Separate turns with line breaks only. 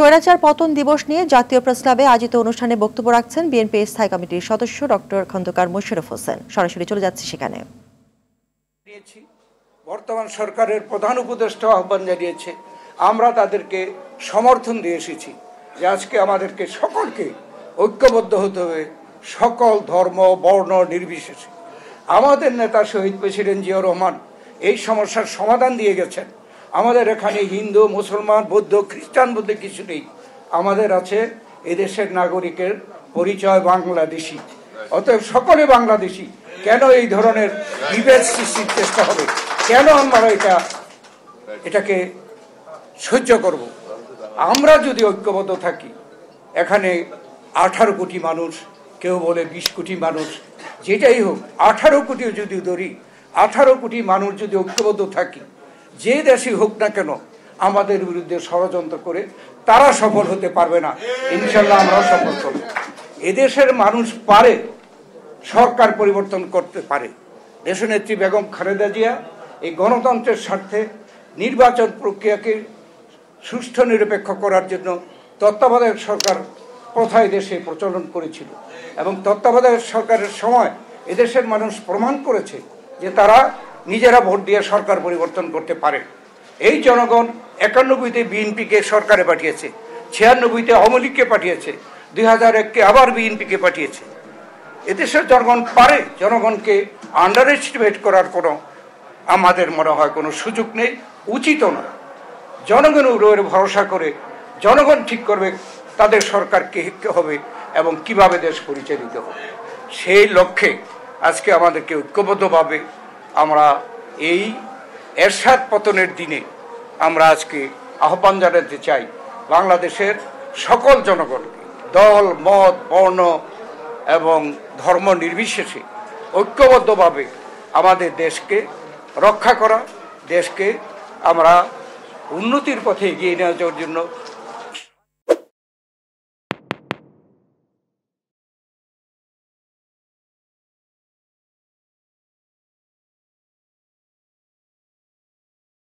স্বৈরাচার পতন দিবস নিয়ে জাতীয় প্রেসক্লাবে আয়োজিত অনুষ্ঠানে বক্তব্য রাখছেন বিএনপি স্থায়ী কমিটির সদস্য ডক্টর খন্দকার মোশাররফ হোসেন। সরাসরি চলে যাচ্ছে সেখানে।
বর্তমান সরকারের প্রধান উপদেষ্টা আহ্বান জানিয়েছে, আমরা তাদেরকে সমর্থন দিয়ে এসেছি যে আজকে আমাদেরকে সকলকে ঐক্যবদ্ধ হতে হবে, সকল ধর্ম বর্ণ নির্বিশেষে। আমাদের নেতা শহীদ প্রেসিডেন্ট জিয়াউর রহমান এই সমস্যার সমাধান দিয়ে গেছেন। আমাদের এখানে হিন্দু, মুসলমান, বৌদ্ধ, খ্রিস্টান বলতে কিছু নেই। আমাদের আছে এদেশের নাগরিকের পরিচয় বাংলাদেশি, অতএব সকলে বাংলাদেশি। কেন এই ধরনের বিভেদ সৃষ্টির চেষ্টা হবে? কেন আমরা এটাকে সহ্য করব? আমরা যদি ঐক্যবদ্ধ থাকি, এখানে 18 কোটি মানুষ, কেউ বলে 20 কোটি মানুষ, যেটাই হোক 18 কোটিও যদি ধরি, 18 কোটি মানুষ যদি ঐক্যবদ্ধ থাকি, যে দেশই হোক না কেন আমাদের বিরুদ্ধে ষড়যন্ত্র করে তারা সফল হতে পারবে না। ইনশাল্লাহ আমরাও সফল করব। এদেশের মানুষ পারে, সরকার পরিবর্তন করতে পারে। দেশনেত্রী বেগম খালেদা জিয়া এই গণতন্ত্রের স্বার্থে নির্বাচন প্রক্রিয়াকে সুষ্ঠু নিরপেক্ষ করার জন্য তত্ত্বাবধায়ক সরকার প্রথায় দেশে প্রচলন করেছিল, এবং তত্ত্বাবধায়ক সরকারের সময় এদেশের মানুষ প্রমাণ করেছে যে তারা নিজেরা ভোট দিয়ে সরকার পরিবর্তন করতে পারে। এই জনগণ 91-তে বিএনপিকে সরকারে পাঠিয়েছে, 96-তে আওয়ামী লীগকে পাঠিয়েছে, 2001-কে আবার বিএনপিকে পাঠিয়েছে। এদেশের জনগণ পারে। জনগণকে আন্ডার এস্টিমেট করার কোনো আমাদের মনে হয় কোনো সুযোগ নেই, উচিত না। জনগণের উপরে ভরসা করে জনগণ ঠিক করবে তাদের সরকার কে হবে এবং কিভাবে দেশ পরিচালিত হবে। সেই লক্ষ্যে আজকে আমাদেরকে ঐক্যবদ্ধভাবে আমরা এই এরশাদ পতনের দিনে আমরা আজকে আহ্বান জানাতে চাই বাংলাদেশের সকল জনগণকে, দল মত বর্ণ এবং ধর্ম নির্বিশেষে ঐক্যবদ্ধভাবে আমাদের দেশকে রক্ষা করা, দেশকে আমরা উন্নতির পথে এগিয়ে নেওয়ার জন্য